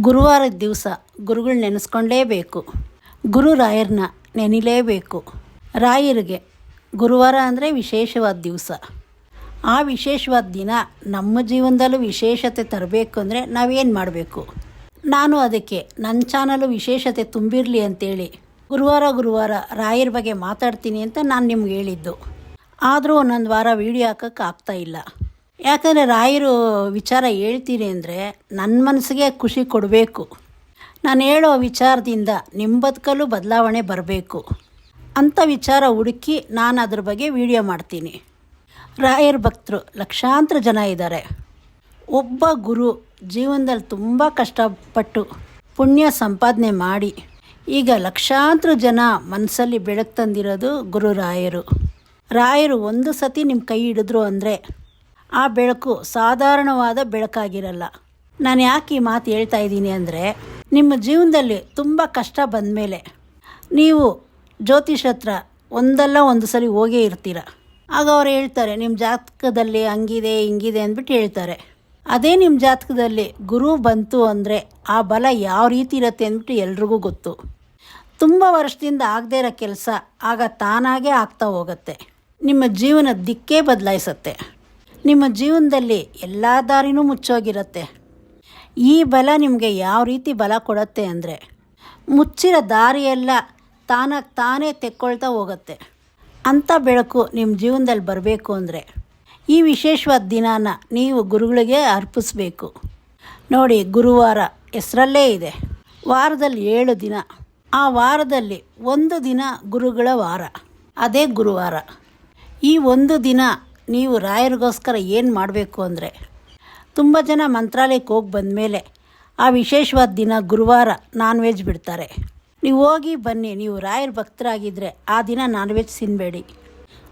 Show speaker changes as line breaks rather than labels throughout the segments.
ಗುರುವಾರದ ದಿವಸ ಗುರುಗಳು ನೆನೆಸ್ಕೊಳ್ಳೇಬೇಕು. ಗುರು ರಾಯರನ್ನ ನೆನೆಯಲೇಬೇಕು. ರಾಯರಿಗೆ ಗುರುವಾರ ಅಂದರೆ ವಿಶೇಷವಾದ ದಿವಸ. ಆ ವಿಶೇಷವಾದ ದಿನ ನಮ್ಮ ಜೀವನದಲ್ಲೂ ವಿಶೇಷತೆ ತರಬೇಕು ಅಂದರೆ ನಾವೇನು ಮಾಡಬೇಕು? ನಾನು ಅದಕ್ಕೆ ನನ್ನ ಚಾನಲು ವಿಶೇಷತೆ ತುಂಬಿರಲಿ ಅಂತೇಳಿ ಗುರುವಾರ ರಾಯರ ಬಗ್ಗೆ ಮಾತಾಡ್ತೀನಿ ಅಂತ ನಾನು ನಿಮ್ಗೆ ಹೇಳಿದ್ದು. ಆದರೂ ಒಂದೊಂದು ವಾರ ವೀಡಿಯೋ ಹಾಕೋಕ್ಕೆ ಆಗ್ತಾಯಿಲ್ಲ. ಯಾಕಂದರೆ ರಾಯರು ವಿಚಾರ ಹೇಳ್ತೀನಿ ಅಂದರೆ ನನ್ನ ಮನಸ್ಸಿಗೆ ಖುಷಿ ಕೊಡಬೇಕು. ನಾನು ಹೇಳೋ ವಿಚಾರದಿಂದ ನಿಮ್ಮ ಬದುಕಲ್ಲೂ ಬದಲಾವಣೆ ಬರಬೇಕು ಅಂಥ ವಿಚಾರ ಹುಡುಕಿ ನಾನು ಅದ್ರ ಬಗ್ಗೆ ವೀಡಿಯೋ ಮಾಡ್ತೀನಿ. ರಾಯರ ಭಕ್ತರು ಲಕ್ಷಾಂತರ ಜನ ಇದ್ದಾರೆ. ಒಬ್ಬ ಗುರು ಜೀವನದಲ್ಲಿ ತುಂಬ ಕಷ್ಟಪಟ್ಟು ಪುಣ್ಯ ಸಂಪಾದನೆ ಮಾಡಿ ಈಗ ಲಕ್ಷಾಂತರ ಜನ ಮನಸ್ಸಲ್ಲಿ ಬೆಳಕು ತಂದಿರೋದು ಗುರು ರಾಯರು. ರಾಯರು ಒಂದು ಸತಿ ನಿಮ್ಮ ಕೈ ಹಿಡಿದ್ರು ಅಂದರೆ ಆ ಬೆಳಕು ಸಾಧಾರಣವಾದ ಬೆಳಕಾಗಿರಲ್ಲ. ನಾನು ಯಾಕೆ ಈ ಮಾತು ಹೇಳ್ತಾ ಇದ್ದೀನಿ ಅಂದರೆ, ನಿಮ್ಮ ಜೀವನದಲ್ಲಿ ತುಂಬ ಕಷ್ಟ ಬಂದ ಮೇಲೆ ನೀವು ಜ್ಯೋತಿಷ ಹತ್ರ ಒಂದಲ್ಲ ಒಂದು ಸರಿ ಹೋಗೇ ಇರ್ತೀರ. ಆಗ ಅವ್ರು ಹೇಳ್ತಾರೆ ನಿಮ್ಮ ಜಾತಕದಲ್ಲಿ ಹಂಗಿದೆ ಹಿಂಗಿದೆ ಅಂದ್ಬಿಟ್ಟು ಹೇಳ್ತಾರೆ. ಅದೇ ನಿಮ್ಮ ಜಾತಕದಲ್ಲಿ ಗುರು ಬಂತು ಅಂದರೆ ಆ ಬಲ ಯಾವ ರೀತಿ ಇರುತ್ತೆ ಅಂದ್ಬಿಟ್ಟು ಎಲ್ರಿಗೂ ಗೊತ್ತು. ತುಂಬ ವರ್ಷದಿಂದ ಆಗದೇ ಇರೋ ಕೆಲಸ ಆಗ ತಾನಾಗೇ ಆಗ್ತಾ ಹೋಗುತ್ತೆ. ನಿಮ್ಮ ಜೀವನ ದಿಕ್ಕೇ ಬದಲಾಯಿಸುತ್ತೆ. ನಿಮ್ಮ ಜೀವನದಲ್ಲಿ ಎಲ್ಲ ದಾರಿನೂ ಮುಚ್ಚೋಗಿರುತ್ತೆ. ಈ ಬಲ ನಿಮಗೆ ಯಾವ ರೀತಿ ಬಲ ಕೊಡುತ್ತೆ ಅಂದರೆ, ಮುಚ್ಚಿರೋ ದಾರಿಯೆಲ್ಲ ತಾನೇ ತೆಕ್ಕೊಳ್ತಾ ಹೋಗುತ್ತೆ. ಅಂಥ ಬೆಳಕು ನಿಮ್ಮ ಜೀವನದಲ್ಲಿ ಬರಬೇಕು ಅಂದರೆ ಈ ವಿಶೇಷವಾದ ದಿನಾನ ನೀವು ಗುರುಗಳಿಗೆ ಅರ್ಪಿಸಬೇಕು. ನೋಡಿ, ಗುರುವಾರ ಹೆಸರಲ್ಲೇ ಇದೆ. ವಾರದಲ್ಲಿ 7 ದಿನ. ಆ ವಾರದಲ್ಲಿ ಒಂದು ದಿನ ಗುರುಗಳ ವಾರ, ಅದೇ ಗುರುವಾರ. ಈ ಒಂದು ದಿನ ನೀವು ರಾಯರಿಗೋಸ್ಕರ ಏನು ಮಾಡಬೇಕು ಅಂದರೆ, ತುಂಬ ಜನ ಮಂತ್ರಾಲಯಕ್ಕೆ ಹೋಗಿ ಬಂದಮೇಲೆ ಆ ವಿಶೇಷವಾದ ದಿನ ಗುರುವಾರ ನಾನ್ ವೆಜ್ ಬಿಡ್ತಾರೆ. ನೀವು ಹೋಗಿ ಬನ್ನಿ. ನೀವು ರಾಯರ ಭಕ್ತರಾಗಿದ್ದರೆ ಆ ದಿನ ನಾನ್ ವೆಜ್ ತಿನ್ನಬೇಡಿ.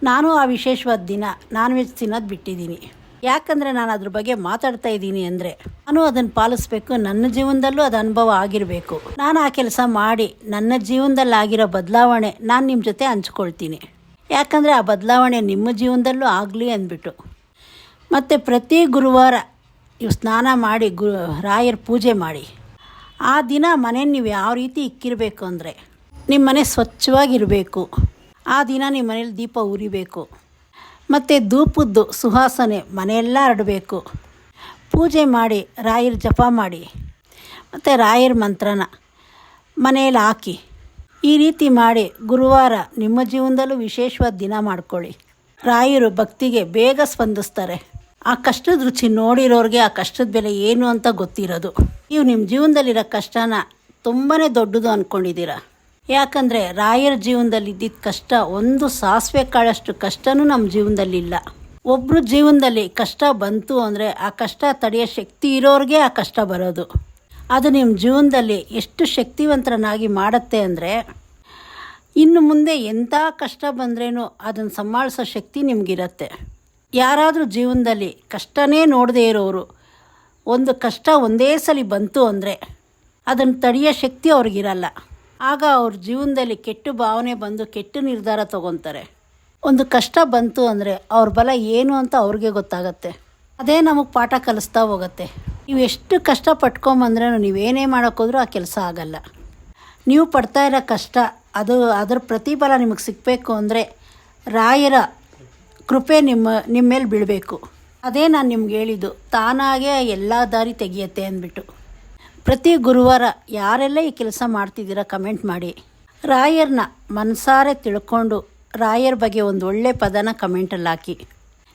ನಾನು ಆ ವಿಶೇಷವಾದ ದಿನ ನಾನ್ ವೆಜ್ ತಿನ್ನೋದು ಬಿಟ್ಟಿದ್ದೀನಿ. ಯಾಕಂದರೆ ನಾನು ಅದ್ರ ಬಗ್ಗೆ ಮಾತಾಡ್ತಾ ಇದ್ದೀನಿ ಅಂದರೆ ನಾನು ಅದನ್ನು ಪಾಲಿಸ್ಬೇಕು. ನನ್ನ ಜೀವನದಲ್ಲೂ ಅದು ಅನುಭವ ಆಗಿರಬೇಕು. ನಾನು ಆ ಕೆಲಸ ಮಾಡಿ ನನ್ನ ಜೀವನದಲ್ಲಿ ಆಗಿರೋ ಬದಲಾವಣೆ ನಾನು ನಿಮ್ಮ ಜೊತೆ ಹಂಚ್ಕೊಳ್ತೀನಿ. ಯಾಕಂದರೆ ಆ ಬದಲಾವಣೆ ನಿಮ್ಮ ಜೀವನದಲ್ಲೂ ಆಗಲಿ ಅಂದ್ಬಿಟ್ಟು. ಮತ್ತು ಪ್ರತಿ ಗುರುವಾರ ನೀವು ಸ್ನಾನ ಮಾಡಿ ರಾಯರ ಪೂಜೆ ಮಾಡಿ. ಆ ದಿನ ಮನೆ ನೀವು ಯಾವ ರೀತಿ ಇಕ್ಕಿರಬೇಕು ಅಂದರೆ, ನಿಮ್ಮ ಮನೆ ಸ್ವಚ್ಛವಾಗಿರಬೇಕು. ಆ ದಿನ ನಿಮ್ಮ ಮನೇಲಿ ದೀಪ ಉರಿಬೇಕು. ಮತ್ತು ಧೂಪದ್ದು ಸುವಾಸನೆ ಮನೆಯೆಲ್ಲ ಹರಡಬೇಕು. ಪೂಜೆ ಮಾಡಿ ರಾಯರ ಜಪ ಮಾಡಿ ಮತ್ತು ರಾಯರ ಮಂತ್ರನ ಮನೆಯಲ್ಲಿ ಹಾಕಿ. ಈ ರೀತಿ ಮಾಡಿ ಗುರುವಾರ ನಿಮ್ಮ ಜೀವನದಲ್ಲೂ ವಿಶೇಷವಾದ ದಿನ ಮಾಡ್ಕೊಳ್ಳಿ. ರಾಯರು ಭಕ್ತಿಗೆ ಬೇಗ ಸ್ಪಂದಿಸ್ತಾರೆ. ಆ ಕಷ್ಟದ ರುಚಿ ನೋಡಿರೋರಿಗೆ ಆ ಕಷ್ಟದ ಬೆಲೆ ಏನು ಅಂತ ಗೊತ್ತಿರೋದು. ನೀವು ನಿಮ್ಮ ಜೀವನದಲ್ಲಿರೋ ಕಷ್ಟನ ತುಂಬಾ ದೊಡ್ಡದು ಅಂದ್ಕೊಂಡಿದ್ದೀರ. ಯಾಕಂದರೆ ರಾಯರ ಜೀವನದಲ್ಲಿ ಇದ್ದಿದ್ದ ಕಷ್ಟ ಒಂದು ಸಾಸಿವೆ ಕಾಳಷ್ಟು ಕಷ್ಟನೂ ನಮ್ಮ ಜೀವನದಲ್ಲಿಲ್ಲ. ಒಬ್ಬರು ಜೀವನದಲ್ಲಿ ಕಷ್ಟ ಬಂತು ಅಂದರೆ ಆ ಕಷ್ಟ ತಡೆಯೋ ಶಕ್ತಿ ಇರೋರಿಗೆ ಆ ಕಷ್ಟ ಬರೋದು. ಅದು ನಿಮ್ಮ ಜೀವನದಲ್ಲಿ ಎಷ್ಟು ಶಕ್ತಿವಂತರನ್ನಾಗಿ ಮಾಡುತ್ತೆ ಅಂದರೆ, ಇನ್ನು ಮುಂದೆ ಎಂಥ ಕಷ್ಟ ಬಂದ್ರೇನೂ ಅದನ್ನು ಸಂಭಾಳಿಸೋ ಶಕ್ತಿ ನಿಮಗಿರುತ್ತೆ. ಯಾರಾದರೂ ಜೀವನದಲ್ಲಿ ಕಷ್ಟನೇ ನೋಡದೇ ಇರೋರು ಒಂದು ಕಷ್ಟ ಒಂದೇ ಸಲ ಬಂತು ಅಂದರೆ ಅದನ್ನು ತಡೆಯೋ ಶಕ್ತಿ ಅವ್ರಿಗಿರಲ್ಲ. ಆಗ ಅವ್ರ ಜೀವನದಲ್ಲಿ ಕೆಟ್ಟ ಭಾವನೆ ಬಂದು ಕೆಟ್ಟ ನಿರ್ಧಾರ ತೊಗೊತಾರೆ. ಒಂದು ಕಷ್ಟ ಬಂತು ಅಂದರೆ ಅವ್ರ ಬಲ ಏನು ಅಂತ ಅವ್ರಿಗೆ ಗೊತ್ತಾಗತ್ತೆ. ಅದೇ ನಮಗೆ ಪಾಠ ಕಲಿಸ್ತಾ ಹೋಗುತ್ತೆ. ನೀವು ಎಷ್ಟು ಕಷ್ಟ ಪಟ್ಕೊಂಬಂದ್ರೂ ನೀವೇನೇ ಮಾಡೋಕ್ಕೋದ್ರೂ ಆ ಕೆಲಸ ಆಗಲ್ಲ. ನೀವು ಪಡ್ತಾ ಇರೋ ಕಷ್ಟ ಅದರ ಪ್ರತಿಫಲ ನಿಮಗೆ ಸಿಗಬೇಕು ಅಂದರೆ ರಾಯರ ಕೃಪೆ ನಿಮ್ಮ ಮೇಲೆ ಬೀಳಬೇಕು. ಅದೇ ನಾನು ನಿಮ್ಗೆ ಹೇಳಿದ್ದು, ತಾನಾಗೇ ಎಲ್ಲ ದಾರಿ ತೆಗಿಯತ್ತೆ ಅಂದ್ಬಿಟ್ಟು. ಪ್ರತಿ ಗುರುವಾರ ಯಾರೆಲ್ಲ ಈ ಕೆಲಸ ಮಾಡ್ತಿದ್ದೀರಾ ಕಮೆಂಟ್ ಮಾಡಿ. ರಾಯರನ್ನ ಮನಸಾರೆ ತಿಳ್ಕೊಂಡು ರಾಯರ ಬಗ್ಗೆ ಒಂದು ಒಳ್ಳೆ ಪದನ ಕಮೆಂಟಲ್ಲಿ ಹಾಕಿ.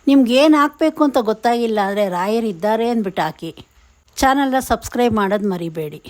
ನಿಮ್ಗೇನು ಹಾಕಬೇಕು ಅಂತ ಗೊತ್ತಾಗಿಲ್ಲ ಅಂದರೆ ರಾಯರಿದ್ದಾರೆ ಅಂದ್ಬಿಟ್ಟು ಹಾಕಿ. ಚಾನಲ್ನ ಸಬ್ಸ್ಕ್ರೈಬ್ ಮಾಡೋದು ಮರಿಬೇಡಿ.